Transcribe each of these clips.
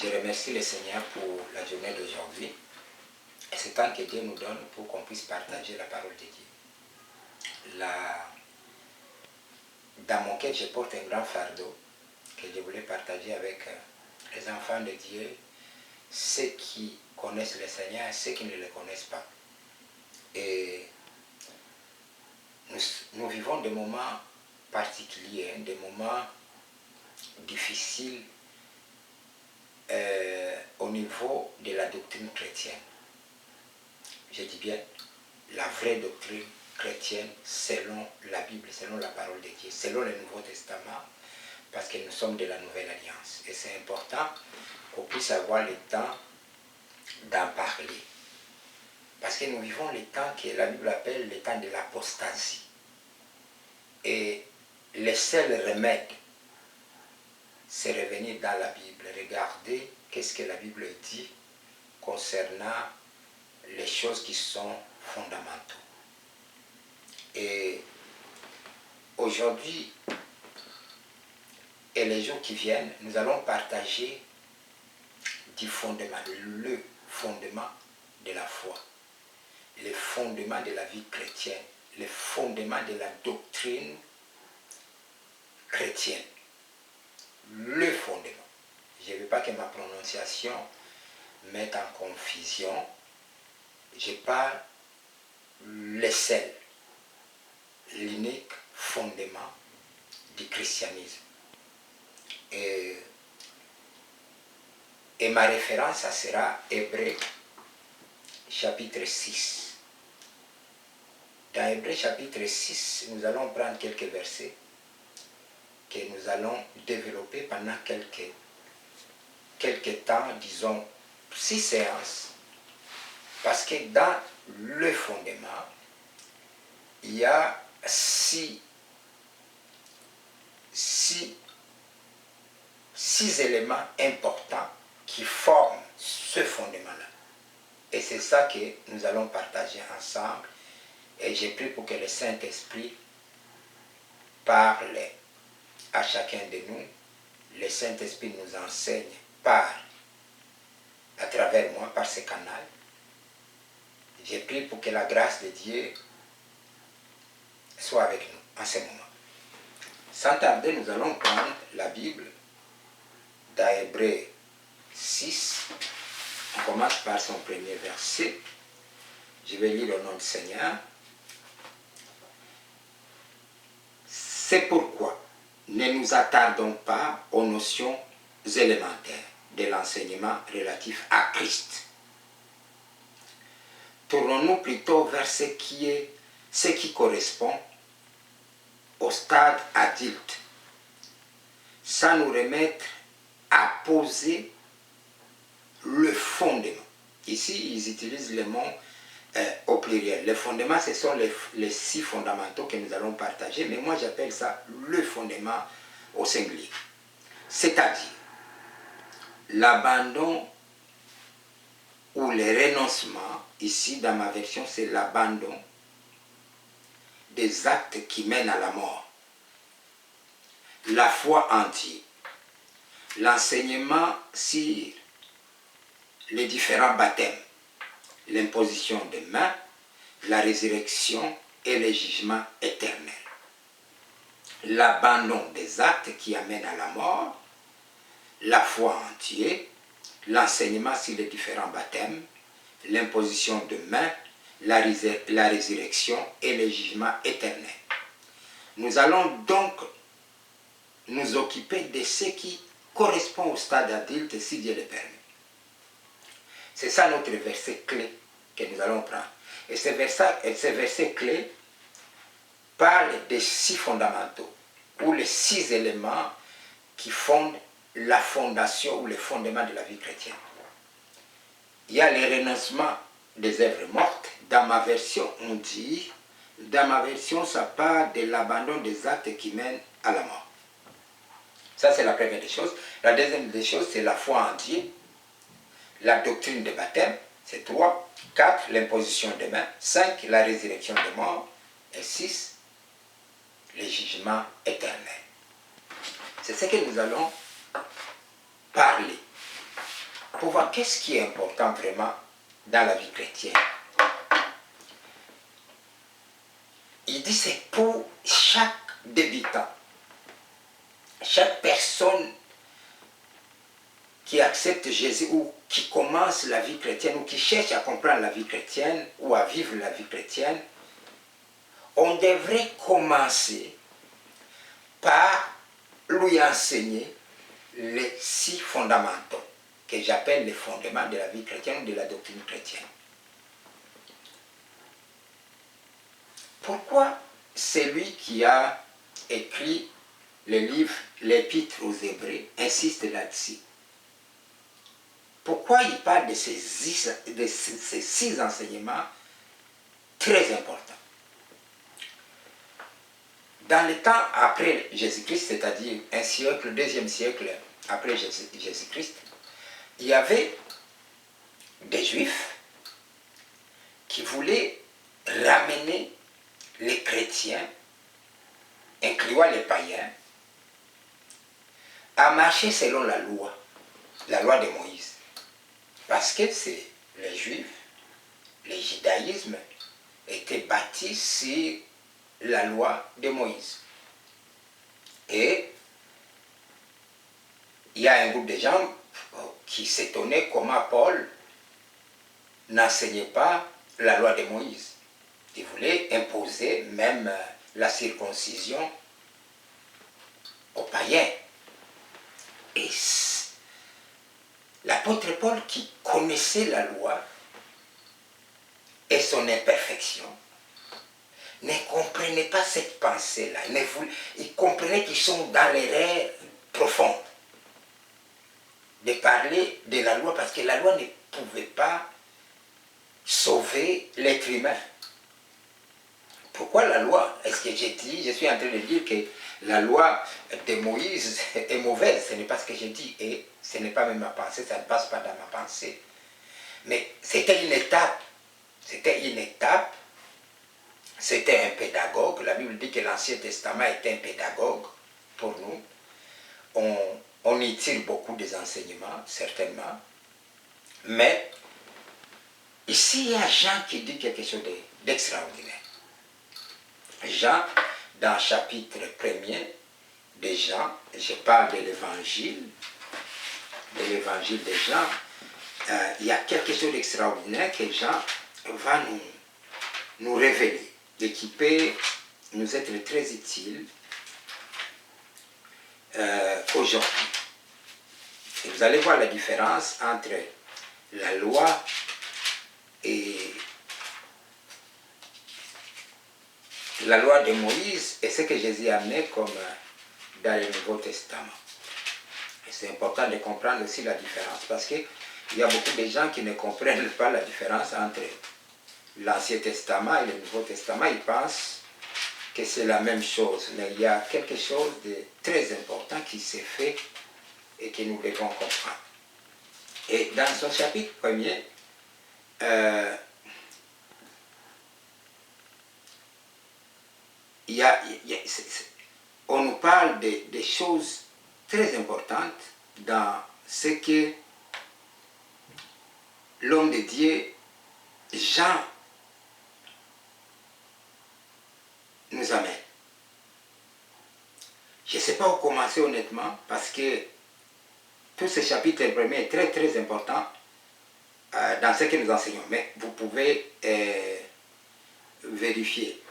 Je remercie le Seigneur pour la journée d'aujourd'hui et ce temps que Dieu nous donne pour qu'on puisse partager la parole de Dieu. Dans mon cœur, je porte un grand fardeau que je voulais partager avec les enfants de Dieu, ceux qui connaissent le Seigneur et ceux qui ne le connaissent pas. Et nous vivons des moments particuliers, des moments difficiles au niveau de la doctrine chrétienne. Je dis bien la vraie doctrine chrétienne selon la Bible, selon la parole de Dieu, selon le Nouveau Testament, parce que nous sommes de la Nouvelle Alliance. Et c'est important qu'on puisse avoir le temps d'en parler. Parce que nous vivons les temps que la Bible appelle les temps de l'apostasie. Et le seul remède, c'est revenir dans la Bible, regarder qu'est-ce que la Bible dit concernant les choses qui sont fondamentaux. Et aujourd'hui et les jours qui viennent, nous allons partager du fondement, le fondement de la foi, le fondement de la vie chrétienne, le fondement de la doctrine chrétienne, le fondement. Je ne veux pas que ma prononciation mette en confusion. Je parle le seul, l'unique fondement du christianisme. Et ma référence, ça sera Hébreux chapitre 6. Dans Hébreux chapitre 6, nous allons prendre quelques versets que nous allons développer pendant quelques temps, disons 6 séances, parce que dans le fondement, il y a six éléments importants qui forment ce fondement-là. Et c'est ça que nous allons partager ensemble. Et j'ai prié pour que le Saint-Esprit parle à chacun de nous. Le Saint-Esprit nous enseigne par, à travers moi, par ce canal. J'ai prié pour que la grâce de Dieu soit avec nous en ce moment. Sans tarder, nous allons prendre la Bible dans Hébreux 6. On commence par son premier verset. Je vais lire au nom du Seigneur. C'est pourquoi ne nous attardons pas aux notions élémentaires de l'enseignement relatif à Christ. Tournons-nous plutôt vers ce qui correspond au stade adulte, sans nous remettre à poser le fondement. Ici, ils utilisent le mot au pluriel. Les fondements, ce sont les 6 fondamentaux que nous allons partager, mais moi j'appelle ça le fondement au singulier. C'est-à-dire l'abandon ou le renoncement, ici dans ma version c'est l'abandon des actes qui mènent à la mort, la foi en Dieu, l'enseignement sur les différents baptêmes, l'imposition des mains, la résurrection et le jugement éternel. L'abandon des actes qui amènent à la mort, la foi en Dieu, l'enseignement sur les différents baptêmes, l'imposition de mains, la résurrection et le jugement éternel. Nous allons donc nous occuper de ce qui correspond au stade adulte si Dieu le permet. C'est ça notre verset clé que nous allons prendre. Et ce verset clé parle des 6 fondamentaux, ou les 6 éléments qui fondent la fondation ou le fondement de la vie chrétienne. Il y a le renoncement des œuvres mortes. Dans ma version, on dit, dans ma version, ça parle de l'abandon des actes qui mènent à la mort. Ça, c'est la première des choses. La deuxième des choses, c'est la foi en Dieu. La doctrine des baptêmes, c'est 3. 4, l'imposition des mains. 5, la résurrection des morts. Et 6, le jugement éternel. C'est ce que nous allons parler. pour voir qu'est-ce qui est important vraiment dans la vie chrétienne. Il dit c'est pour chaque débutant, chaque personne qui accepte Jésus ou qui commence la vie chrétienne ou qui cherche à comprendre la vie chrétienne ou à vivre la vie chrétienne, on devrait commencer par lui enseigner les 6 fondamentaux que j'appelle les fondements de la vie chrétienne ou de la doctrine chrétienne. Pourquoi celui qui a écrit le livre, l'Épître aux Hébreux, insiste là-dessus? Pourquoi il parle de ces 6 enseignements très importants? Dans le temps après Jésus-Christ, c'est-à-dire un siècle, 2e siècle après Jésus-Christ, il y avait des Juifs qui voulaient ramener les chrétiens, incluant les païens, à marcher selon la loi de Moïse. Parce que c'est les Juifs, le judaïsme était bâti sur la loi de Moïse. Et il y a un groupe de gens qui s'étonnaient comment Paul n'enseignait pas la loi de Moïse. Il voulait imposer même la circoncision aux païens. Et l'apôtre Paul, qui connaissait la loi et son imperfection, ne comprenait pas cette pensée-là. Il comprenait qu'ils sont dans l'erreur profonde de parler de la loi, parce que la loi ne pouvait pas sauver l'être humain. Pourquoi la loi? Est-ce que j'ai dit, je suis en train de dire que la loi de Moïse est mauvaise? Ce n'est pas ce que j'ai dit, et ce n'est pas même ma pensée, ça ne passe pas dans ma pensée. Mais c'était une étape, c'était un pédagogue. La Bible dit que l'Ancien Testament était un pédagogue pour nous. On y tire beaucoup des enseignements, certainement. Mais ici, il y a Jean qui dit quelque chose d'extraordinaire. Jean, dans le chapitre 1er de Jean, je parle de l'évangile de Jean, il y a quelque chose d'extraordinaire que Jean va nous révéler et qui peut nous être très utile aujourd'hui. Et vous allez voir la différence entre la loi et la loi de Moïse et ce que Jésus a amené comme dans le Nouveau Testament. Et c'est important de comprendre aussi la différence, parce qu'il y a beaucoup de gens qui ne comprennent pas la différence entre l'Ancien Testament et le Nouveau Testament. Ils pensent que c'est la même chose, mais il y a quelque chose de très important qui s'est fait et que nous devons comprendre. Et dans son chapitre 1er, on nous parle des choses très importantes dans ce que l'homme de Dieu, Jean, nous amène. Je ne sais pas où commencer honnêtement, parce que tout ce chapitre premier est très très important dans ce que nous enseignons, mais vous pouvez vérifier.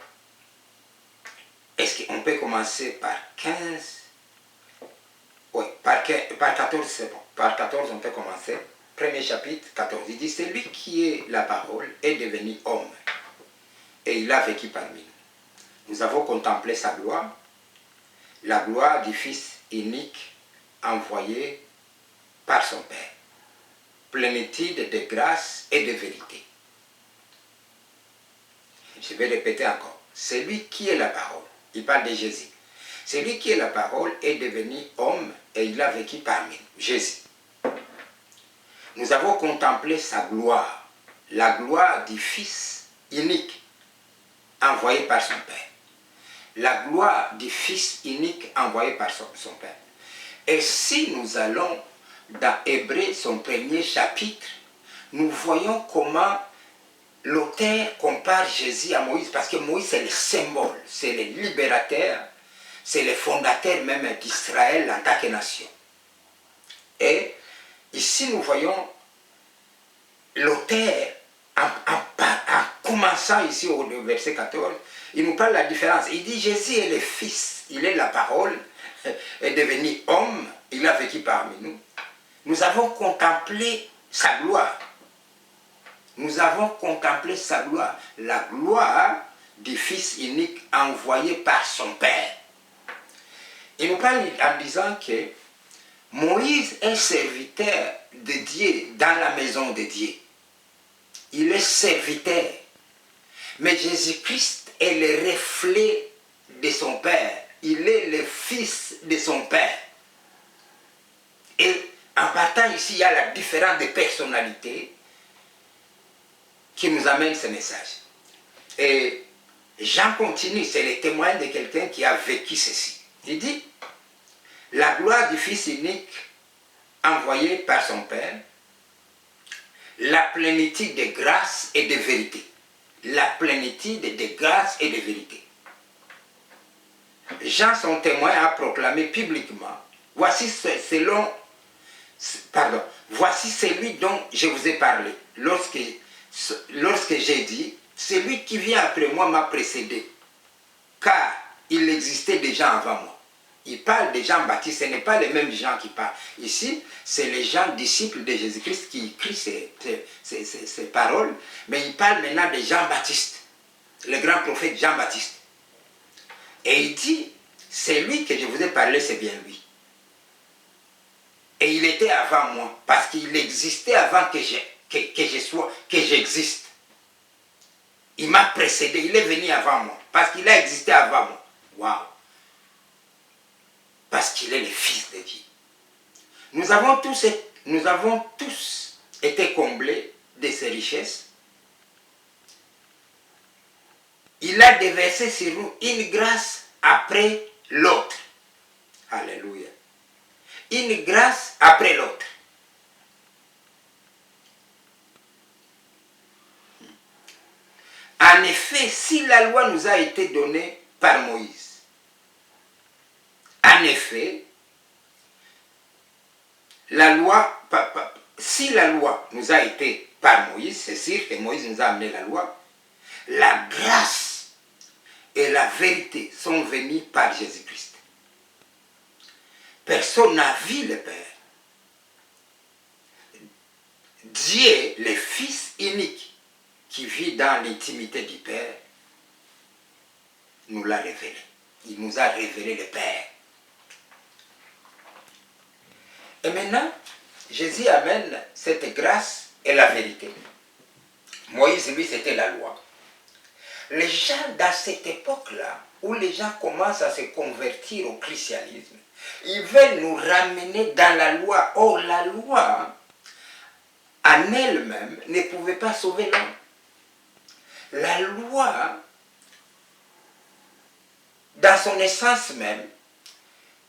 Est-ce qu'on peut commencer par 15? Oui, par 14 c'est bon. Par 14 on peut commencer. Premier chapitre, 14. Il dit, celui qui est la parole est devenu homme, et il a vécu parmi nous. Nous avons contemplé sa gloire, la gloire du Fils unique envoyé par son Père, plénitude de grâce et de vérité. Je vais répéter encore. Celui qui est la parole, il parle de Jésus. Celui qui est la parole est devenu homme et il a vécu parmi nous, Jésus. Nous avons contemplé sa gloire, la gloire du Fils unique envoyé par son Père. La gloire du Fils unique envoyé par son Père. Et si nous allons dans Hébreux, son premier chapitre, nous voyons comment l'auteur compare Jésus à Moïse, parce que Moïse c'est le symbole, c'est le libérateur, c'est le fondateur même d'Israël en tant que nation. Et ici nous voyons l'auteur, en commençant ici au verset 14, il nous parle de la différence. Il dit Jésus est le Fils, il est la parole, est devenu homme, il a vécu parmi nous. Nous avons contemplé sa gloire. Nous avons contemplé sa gloire, la gloire du Fils unique envoyé par son Père. Il nous parle en disant que Moïse est serviteur de Dieu dans la maison de Dieu. Il est serviteur. Mais Jésus-Christ est le reflet de son Père. Il est le Fils de son Père. Et en partant ici, il y a la différence de personnalité qui nous amène ce message. Et Jean continue, c'est le témoin de quelqu'un qui a vécu ceci. Il dit, la gloire du Fils unique envoyé par son Père, la plénitude de grâce et de vérité. La plénitude de grâce et de vérité. Jean, son témoin, a proclamé publiquement, voici celui dont je vous ai parlé, lorsque j'ai dit, celui qui vient après moi m'a précédé, car il existait déjà avant moi. Il parle de Jean-Baptiste, ce n'est pas les mêmes gens qui parlent. Ici, c'est les gens disciples de Jésus-Christ qui écrivent ces paroles, mais il parle maintenant de Jean-Baptiste, le grand prophète Jean-Baptiste. Et il dit, c'est lui que je vous ai parlé, c'est bien lui. Et il était avant moi, parce qu'il existait avant que j'existe. Il m'a précédé, il est venu avant moi, parce qu'il a existé avant moi. Waouh! Parce qu'il est le Fils de Dieu. Nous avons tous été comblés de ses richesses. Il a déversé sur nous une grâce après l'autre. Alléluia. Une grâce après l'autre. En effet, si la loi nous a été donnée par Moïse, en effet, si la loi nous a été par Moïse, c'est sûr que Moïse nous a amené la grâce et la vérité sont venues par Jésus-Christ. Personne n'a vu le Père. Dieu, le Fils unique, qui vit dans l'intimité du Père, nous l'a révélé. Il nous a révélé le Père. Et maintenant, Jésus amène cette grâce et la vérité. Moïse, lui, c'était la loi. Les gens, dans cette époque-là, où les gens commencent à se convertir au christianisme, ils veulent nous ramener dans la loi. Or, la loi, en elle-même, ne pouvait pas sauver l'homme. La loi, dans son essence même,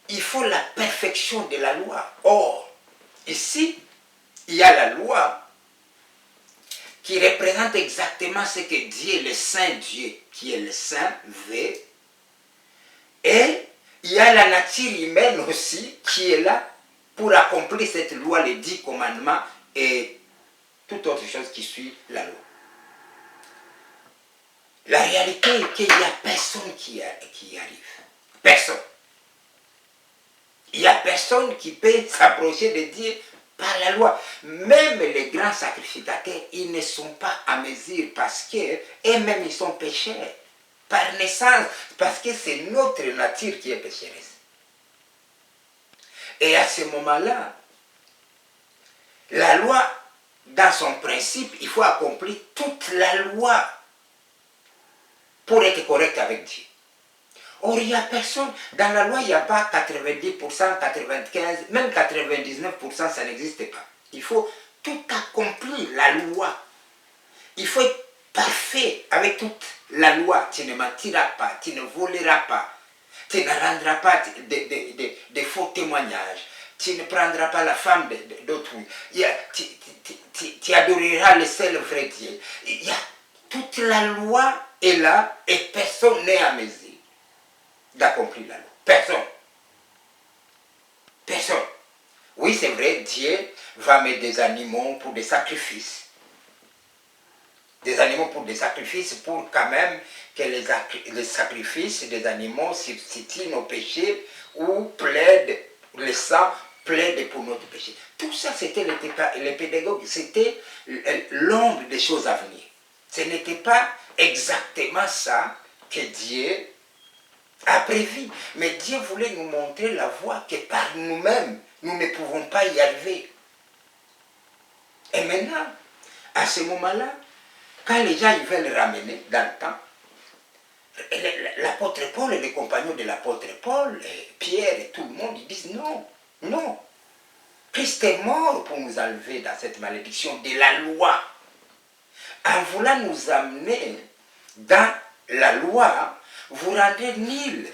il faut la perfection de la loi. Or, ici, il y a la loi qui représente exactement ce que Dieu, le Saint Dieu, qui est le Saint, veut. Et il y a la nature humaine aussi qui est là pour accomplir cette loi, les 10 commandements et toute autre chose qui suit la loi. La réalité est qu'il n'y a personne qui y arrive. Personne. Il n'y a personne qui peut s'approcher de Dieu par la loi. Même les grands sacrificateurs, ils ne sont pas à mesure parce qu'eux-mêmes, ils sont pécheurs. Par naissance, parce que c'est notre nature qui est pécheresse. Et à ce moment-là, la loi, dans son principe, il faut accomplir toute la loi pour être correct avec Dieu. Or, il n'y a personne. Dans la loi, il n'y a pas 90%, 95%, même 99%, ça n'existe pas. Il faut tout accomplir, la loi. Il faut être parfait avec toute la loi. Tu ne mentiras pas, tu ne voleras pas, tu ne rendras pas de faux témoignages, tu ne prendras pas la femme d'autrui, tu adoreras le seul vrai Dieu. Toute la loi est là et personne n'est à mesure d'accomplir la loi. Personne. Personne. Oui, c'est vrai, Dieu va mettre des animaux pour des sacrifices. Des animaux pour des sacrifices, pour quand même que les sacrifices des animaux substituent nos péchés ou plaident, le sang plaide pour notre péché. Tout ça, c'était les pédagogues, c'était l'ombre des choses à venir. Ce n'était pas exactement ça que Dieu a prévu. Mais Dieu voulait nous montrer la voie que par nous-mêmes, nous ne pouvons pas y arriver. Et maintenant, à ce moment-là, quand les gens ils veulent ramener dans le temps, l'apôtre Paul et les compagnons de l'apôtre Paul, Pierre et tout le monde, ils disent non, non. Christ est mort pour nous enlever dans cette malédiction de la loi. En voulant nous amener dans la loi, vous rendez nul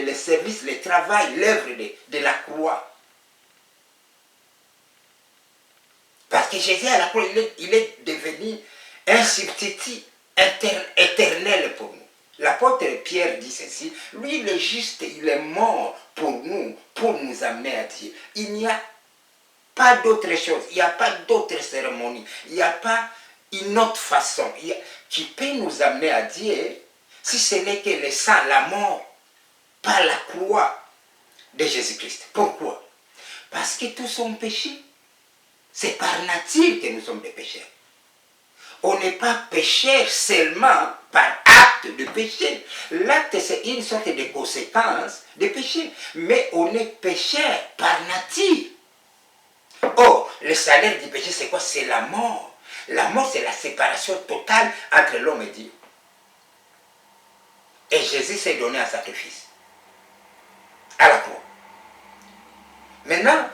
le service, le travail, l'œuvre de la croix. Parce que Jésus à la croix, il est devenu un substitut éternel pour nous. L'apôtre Pierre dit ceci, lui le juste, il est mort pour nous amener à Dieu. Il n'y a pas d'autre chose, il n'y a pas d'autre cérémonie, il n'y a pas une autre façon qui peut nous amener à Dieu si ce n'est que le sang, la mort, par la croix de Jésus-Christ. Pourquoi? Parce que tous sont péchés. C'est par nature que nous sommes des pécheurs. On n'est pas pécheur seulement par acte de péché. L'acte, c'est une sorte de conséquence de péché. Mais on est pécheur par nature. Or, le salaire du péché, c'est quoi? C'est la mort. La mort, c'est la séparation totale entre l'homme et Dieu. Et Jésus s'est donné un sacrifice à la croix. Maintenant,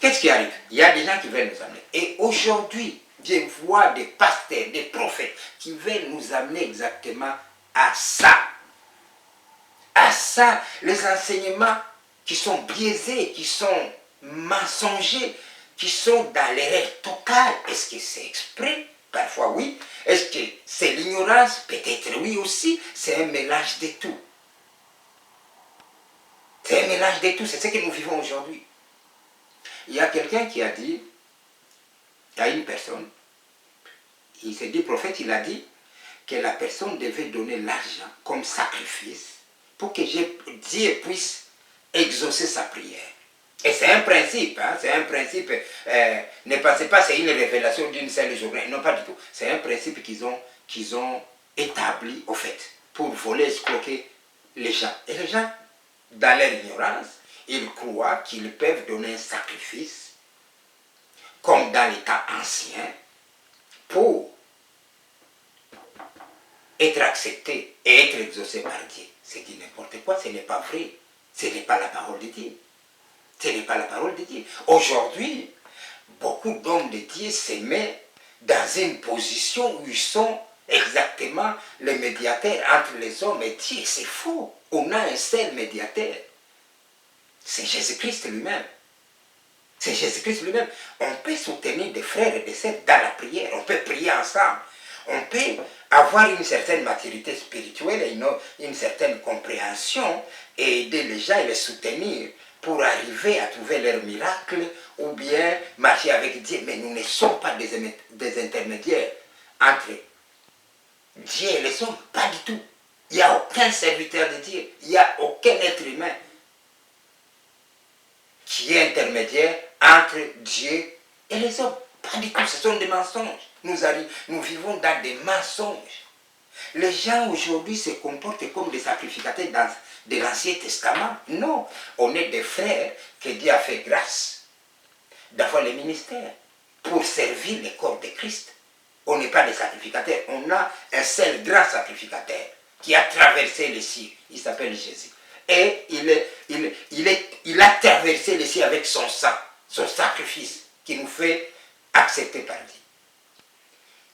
qu'est-ce qui arrive? Il y a des gens qui veulent nous amener. Et aujourd'hui, je vois des pasteurs, des prophètes qui veulent nous amener exactement à ça. À ça, les enseignements qui sont biaisés, qui sont mensongers, qui sont dans l'erreur totale. Est-ce que c'est exprès? Parfois oui. Est-ce que c'est l'ignorance? Peut-être oui aussi. C'est un mélange de tout. C'est un mélange de tout. C'est ce que nous vivons aujourd'hui. Il y a quelqu'un qui a dit à une personne, il s'est dit, prophète, il a dit que la personne devait donner l'argent comme sacrifice pour que Dieu puisse exaucer sa prière. Et c'est un principe, hein, c'est un principe, ne pensez pas que c'est une révélation d'une seule journée, non pas du tout. C'est un principe qu'ils ont établi, au fait, pour voler, escroquer les gens. Et les gens, dans leur ignorance, ils croient qu'ils peuvent donner un sacrifice, comme dans les temps anciens, pour être accepté et être exaucé par Dieu. C'est dit n'importe quoi, ce n'est pas vrai. Ce n'est pas la parole de Dieu. Ce n'est pas la parole de Dieu. Aujourd'hui, beaucoup d'hommes de Dieu se mettent dans une position où ils sont exactement les médiateurs entre les hommes et Dieu. C'est faux. On a un seul médiateur. C'est Jésus-Christ lui-même. C'est Jésus-Christ lui-même. On peut soutenir des frères et des sœurs dans la prière. On peut prier ensemble. On peut avoir une certaine maturité spirituelle et une certaine compréhension et aider les gens et les soutenir pour arriver à trouver leur miracle ou bien marcher avec Dieu. Mais nous ne sommes pas des intermédiaires entre Dieu et les hommes. Pas du tout. Il n'y a aucun serviteur de Dieu. Il n'y a aucun être humain qui est intermédiaire entre Dieu et les hommes. Pas du tout, ce sont des mensonges. Nous vivons dans des mensonges. Les gens aujourd'hui se comportent comme des sacrificateurs de l'Ancien Testament. Non, on est des frères que Dieu a fait grâce d'avoir le ministère pour servir le corps de Christ. On n'est pas des sacrificateurs, on a un seul grand sacrificateur qui a traversé les cieux. Il s'appelle Jésus. Et il a traversé les cieux avec son sang, son sacrifice, qui nous fait accepter par Dieu.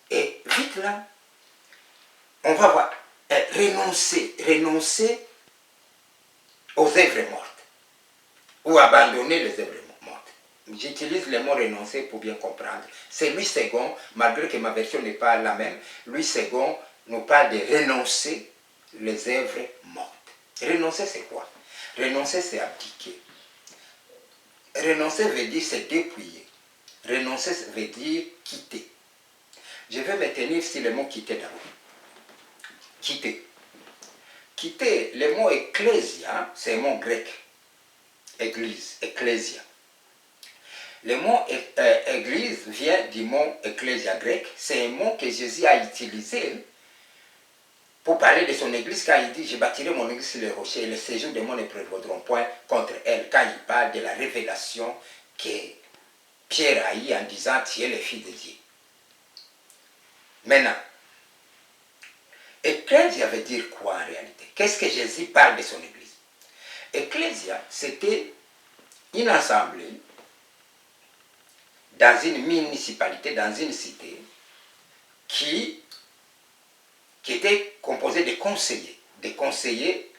Et vite là, on va voir, renoncer aux œuvres mortes, ou abandonner les œuvres mortes. J'utilise le mot renoncer pour bien comprendre. C'est Louis II, malgré que ma version n'est pas la même, Louis II nous parle de renoncer les œuvres mortes. Renoncer, c'est quoi? Renoncer, c'est abdiquer. Renoncer veut dire se dépouiller. Renoncer veut dire quitter. Je vais me tenir sur le mot quitter d'abord. Quitter. Quitter, le mot ecclésia, c'est un mot grec. Église, ecclésia. Le mot église vient du mot ecclésia grec. C'est un mot que Jésus a utilisé pour parler de son église quand il dit « Je bâtirai mon église sur le rocher et les séjours des monts ne prévaudront point contre elle » quand il parle de la révélation que Pierre a eue en disant « Tu es le Fils de Dieu ». Maintenant, ecclésia veut dire quoi en réalité? Qu'est-ce que Jésus parle de son église? Ecclésia, c'était une assemblée dans une municipalité, dans une cité, qui était composée de conseillers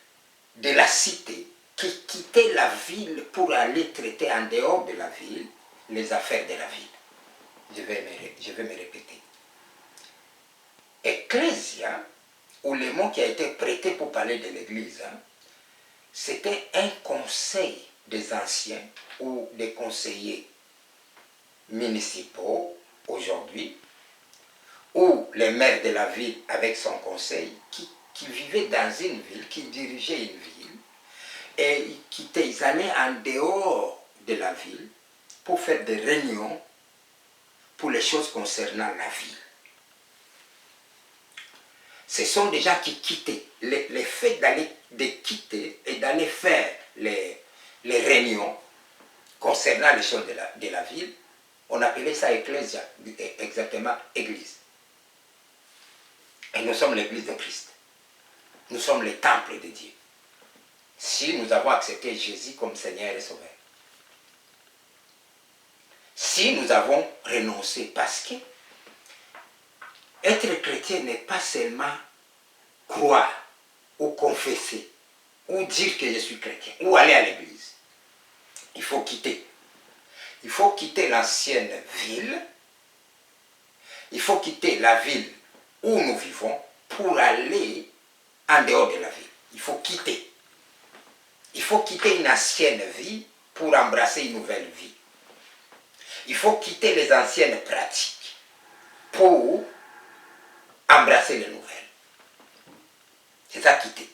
de la cité, qui quittaient la ville pour aller traiter en dehors de la ville les affaires de la ville. Je vais me répéter. Ecclésia, ou le mot qui a été prêté pour parler de l'église, c'était un conseil des anciens ou des conseillers municipaux aujourd'hui, ou les maires de la ville avec son conseil, qui vivaient dans une ville, qui dirigeaient une ville, et ils allaient en dehors de la ville pour faire des réunions pour les choses concernant la ville. Ce sont des gens qui quittaient. Le fait de quitter et d'aller faire les réunions concernant les choses de la ville, on appelait ça ecclésia, exactement église. Et nous sommes l'église de Christ. Nous sommes le temple de Dieu. Si nous avons accepté Jésus comme Seigneur et Sauveur. Si nous avons renoncé, parce que être chrétien n'est pas seulement croire ou confesser ou dire que je suis chrétien ou aller à l'église. Il faut quitter. Il faut quitter l'ancienne ville. Il faut quitter la ville où nous vivons pour aller en dehors de la ville. Il faut quitter. Il faut quitter une ancienne vie pour embrasser une nouvelle vie. Il faut quitter les anciennes pratiques pour embrasser les nouvelles. C'est ça, quitter.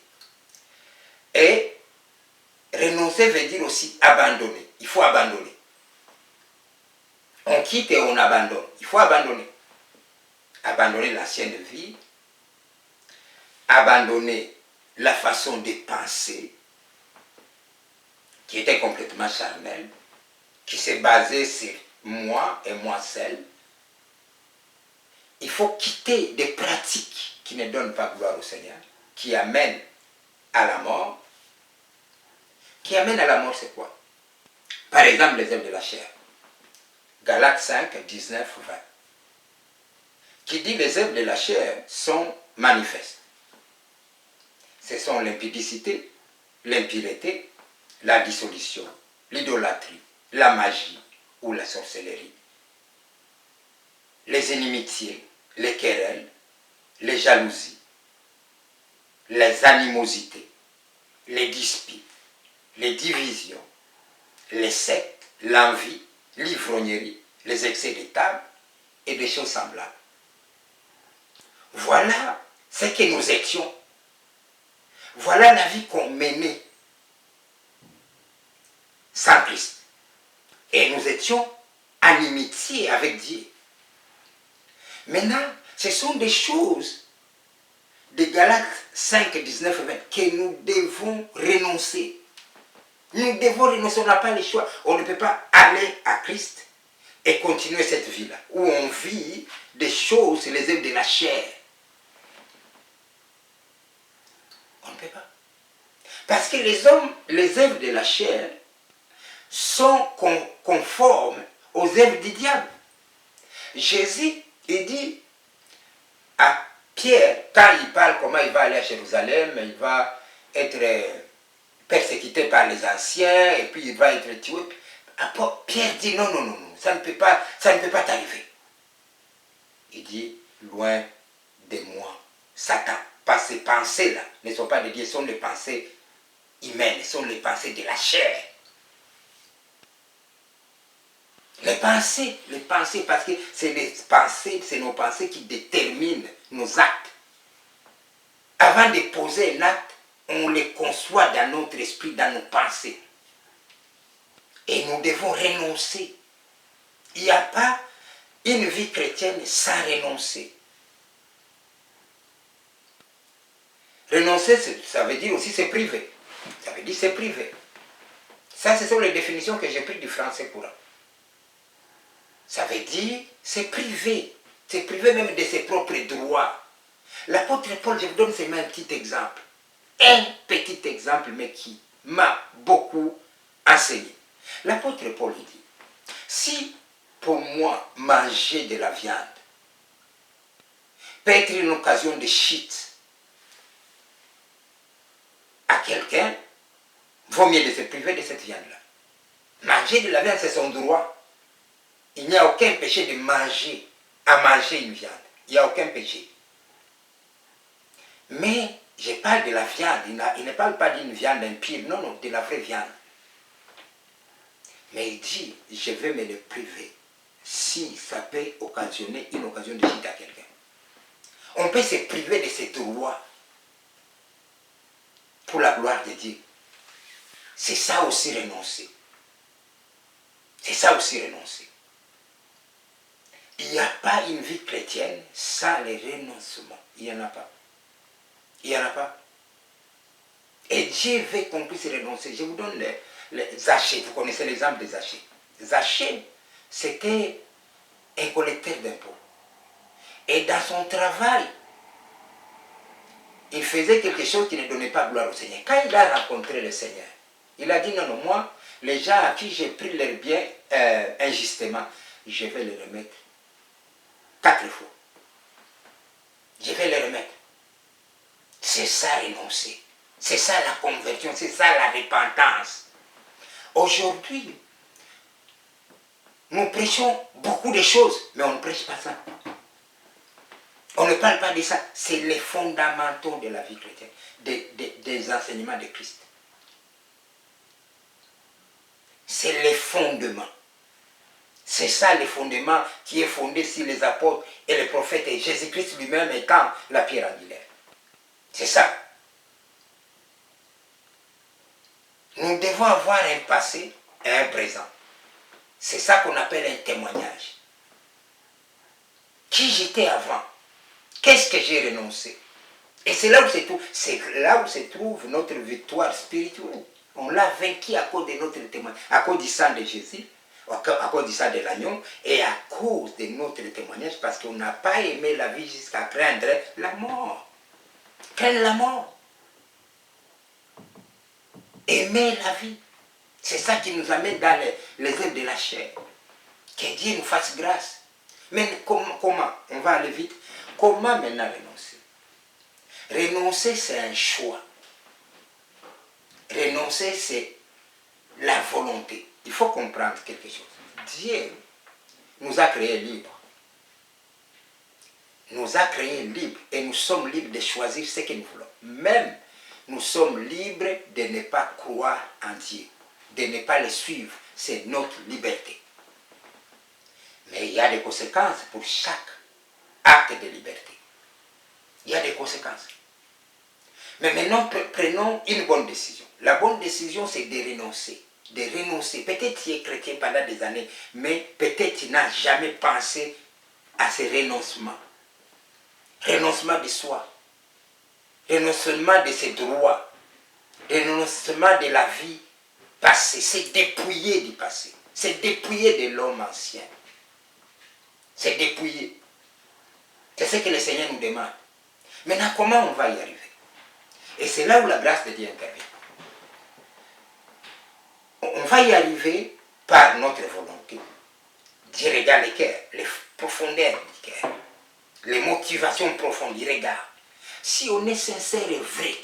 Et renoncer veut dire aussi abandonner. Il faut abandonner. On quitte et on abandonne. Il faut abandonner. Abandonner l'ancienne vie, abandonner la façon de penser qui était complètement charnelle, qui s'est basée sur moi et moi seul. Il faut quitter des pratiques qui ne donnent pas gloire au Seigneur, qui amènent à la mort. Qui amènent à la mort, c'est quoi? Par exemple, les œuvres de la chair. Galates 5, 19, 20. Qui dit les œuvres de la chair sont manifestes. Ce sont l'impudicité, l'impureté, la dissolution, l'idolâtrie, la magie ou la sorcellerie, les inimitiés, les querelles, les jalousies, les animosités, les disputes, les divisions, les sectes, l'envie, l'ivrognerie, les excès de table et des choses semblables. Voilà ce que nous étions. Voilà la vie qu'on menait sans Christ. Et nous étions en inimitié avec Dieu. Maintenant, ce sont des choses de Galates 5, 19 et 20 que nous devons renoncer. Nous devons renoncer, on n'a pas le choix. On ne peut pas aller à Christ et continuer cette vie-là, où on vit des choses, les œuvres de la chair. On ne peut pas. Parce que les œuvres de la chair sont conformes aux œuvres du diable. Jésus, il dit à Pierre, quand il parle comment il va aller à Jérusalem, il va être persécuté par les anciens, et puis il va être tué. Pierre dit non, non, non, non, ça ne peut pas t'arriver. Il dit, loin de moi, Satan. Parce que ces pensées-là ne sont pas de Dieu, ce sont les pensées humaines, ce sont les pensées de la chair. Les pensées, parce que c'est les pensées, c'est nos pensées qui déterminent nos actes. Avant de poser un acte, on les conçoit dans notre esprit, dans nos pensées. Et nous devons renoncer. Il n'y a pas une vie chrétienne sans renoncer. Renoncer, ça veut dire aussi c'est privé. Ça veut dire c'est privé. Ça, ce sont les définitions que j'ai prises du français courant. Ça veut dire c'est privé. C'est privé même de ses propres droits. L'apôtre Paul, je vous donne seulement un petit exemple. Un petit exemple, mais qui m'a beaucoup enseigné. L'apôtre Paul dit, si pour moi manger de la viande peut être une occasion de chute à quelqu'un, vaut mieux de se priver de cette viande-là. Manger de la viande, c'est son droit. Il n'y a aucun péché de manger, à manger une viande. Il n'y a aucun péché. Mais je parle de la viande. Il ne parle pas d'une viande impure, non, non, de la vraie viande. Mais il dit, je vais me le priver si ça peut occasionner une occasion de chute à quelqu'un. On peut se priver de ses droits pour la gloire de Dieu. C'est ça aussi renoncer. C'est ça aussi renoncer. Il n'y a pas une vie chrétienne sans les renoncements. Il n'y en a pas. Il n'y en a pas. Et Dieu veut qu'on puisse renoncer. Je vous donne les Zachée. Vous connaissez l'exemple des Zachée. Zachée, c'était un collecteur d'impôts. Et dans son travail, il faisait quelque chose qui ne donnait pas gloire au Seigneur. Quand il a rencontré le Seigneur, il a dit non, non, moi, les gens à qui j'ai pris leurs biens injustement, je vais les remettre 4 fois. Je vais les remettre. C'est ça renoncer. C'est ça la conversion, c'est ça la repentance. Aujourd'hui, nous prêchons beaucoup de choses, mais on ne prêche pas ça. On ne parle pas de ça. C'est les fondamentaux de la vie chrétienne, des enseignements de Christ. C'est les fondements. C'est ça le fondement qui est fondé sur les apôtres et les prophètes et Jésus-Christ lui-même étant la pierre angulaire. C'est ça. Nous devons avoir un passé et un présent. C'est ça qu'on appelle un témoignage. Qui j'étais avant? Qu'est-ce que j'ai renoncé? Et c'est là où se trouve notre victoire spirituelle. On l'a vaincu à cause de notre témoignage, à cause du sang de Jésus, à cause du sang de l'agneau, et à cause de notre témoignage, parce qu'on n'a pas aimé la vie jusqu'à craindre la mort. Craindre la mort. Aimer la vie. C'est ça qui nous amène dans les œuvres de la chair. Que Dieu nous fasse grâce. Mais comment? On va aller vite. Comment maintenant renoncer? Renoncer, c'est un choix. Renoncer, c'est la volonté. Il faut comprendre quelque chose. Dieu nous a créés libres. Nous a créés libres et nous sommes libres de choisir ce que nous voulons. Même nous sommes libres de ne pas croire en Dieu, de ne pas le suivre. C'est notre liberté. Mais il y a des conséquences pour chaque acte de liberté. Il y a des conséquences. Mais maintenant, prenons une bonne décision. La bonne décision, c'est de renoncer. De renoncer. Peut-être tu es chrétien pendant des années, mais peut-être tu n'as jamais pensé à ce renoncement. Renoncement de soi. Renoncement de ses droits. Renoncement de la vie passée. C'est dépouiller du passé. C'est dépouiller de l'homme ancien. C'est dépouiller. C'est ce que le Seigneur nous demande. Maintenant, comment on va y arriver? Et c'est là où la grâce de Dieu intervient. On va y arriver par notre volonté. Dieu regarde le cœur, les profondeurs du cœur, les motivations profondes, il regarde. Si on est sincère et vrai,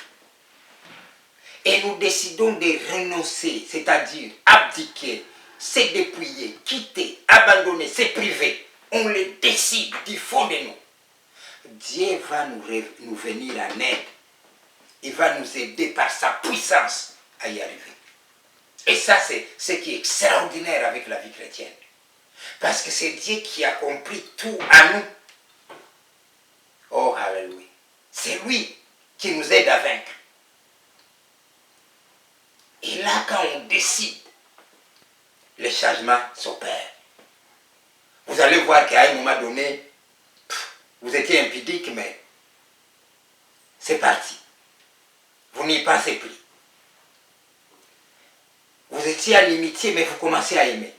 Et nous décidons de renoncer, c'est-à-dire abdiquer, se dépouiller, quitter, abandonner, se priver. On le décide du fond de nous. Dieu va nous venir en aide. Il va nous aider par sa puissance à y arriver. Et ça, c'est ce qui est extraordinaire avec la vie chrétienne. Parce que c'est Dieu qui a compris tout à nous. Oh, alléluia. C'est lui qui nous aide à vaincre. Et là, quand on décide, le changement s'opère. Vous allez voir qu'à un moment donné, vous étiez impudique, mais c'est parti. Vous n'y pensez plus. Vous étiez à l'imitié, mais vous commencez à aimer.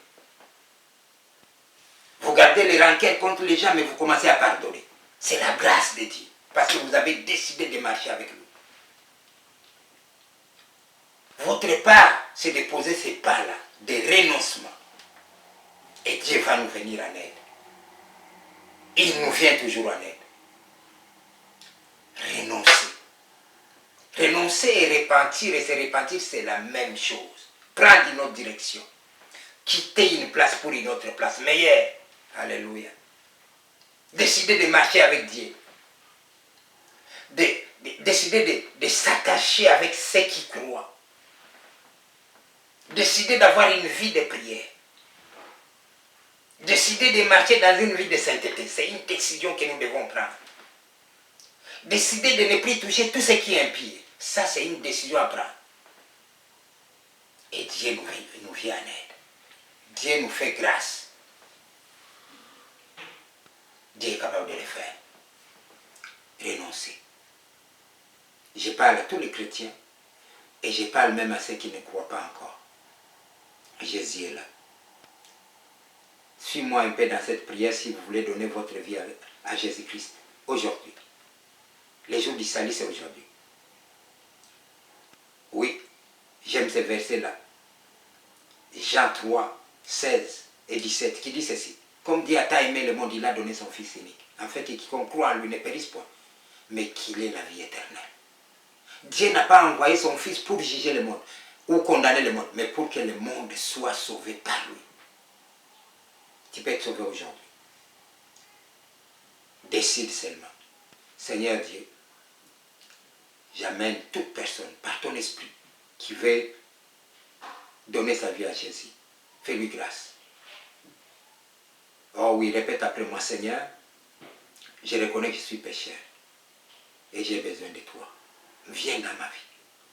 Vous gardez les rancœurs contre les gens, mais vous commencez à pardonner. C'est la grâce de Dieu, parce que vous avez décidé de marcher avec lui. Votre part, c'est de poser ces pas-là, de renoncement. Et Dieu va nous venir en aide. Il nous vient toujours en aide. Renoncer. Renoncer et repentir, et se repentir, c'est la même chose. Prendre une autre direction. Quitter une place pour une autre place meilleure. Alléluia. Décider de marcher avec Dieu. Décider de s'attacher avec ceux qui croient. Décider d'avoir une vie de prière. Décider de marcher dans une vie de sainteté. C'est une décision que nous devons prendre. Décider de ne plus toucher tout ce qui est impie. Ça, c'est une décision à prendre. Et Dieu nous vient en aide. Dieu nous fait grâce. Dieu est capable de le faire. Renoncer. Je parle à tous les chrétiens et je parle même à ceux qui ne croient pas encore. Jésus est là. Suis-moi un peu dans cette prière si vous voulez donner votre vie à Jésus-Christ aujourd'hui. Les jours du salut, c'est aujourd'hui. Oui, j'aime ce verset-là. Jean 3, 16 et 17, qui dit ceci. Comme Dieu a tant aimé le monde, il a donné son Fils unique. En fait, quiconque croit en lui ne périsse point, mais qu'il ait la vie éternelle. Dieu n'a pas envoyé son Fils pour juger le monde ou condamner le monde, mais pour que le monde soit sauvé par lui. Tu peux être sauvé aujourd'hui. Décide seulement. Seigneur Dieu, j'amène toute personne par ton esprit qui veut donner sa vie à Jésus. Fais-lui grâce. Oh oui, répète après moi, Seigneur, je reconnais que je suis pécheur et j'ai besoin de toi. Viens dans ma vie.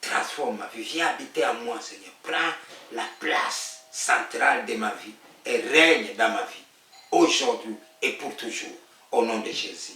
Transforme ma vie. Viens habiter en moi, Seigneur. Prends la place centrale de ma vie et règne dans ma vie. Aujourd'hui et pour toujours. Au nom de Jésus.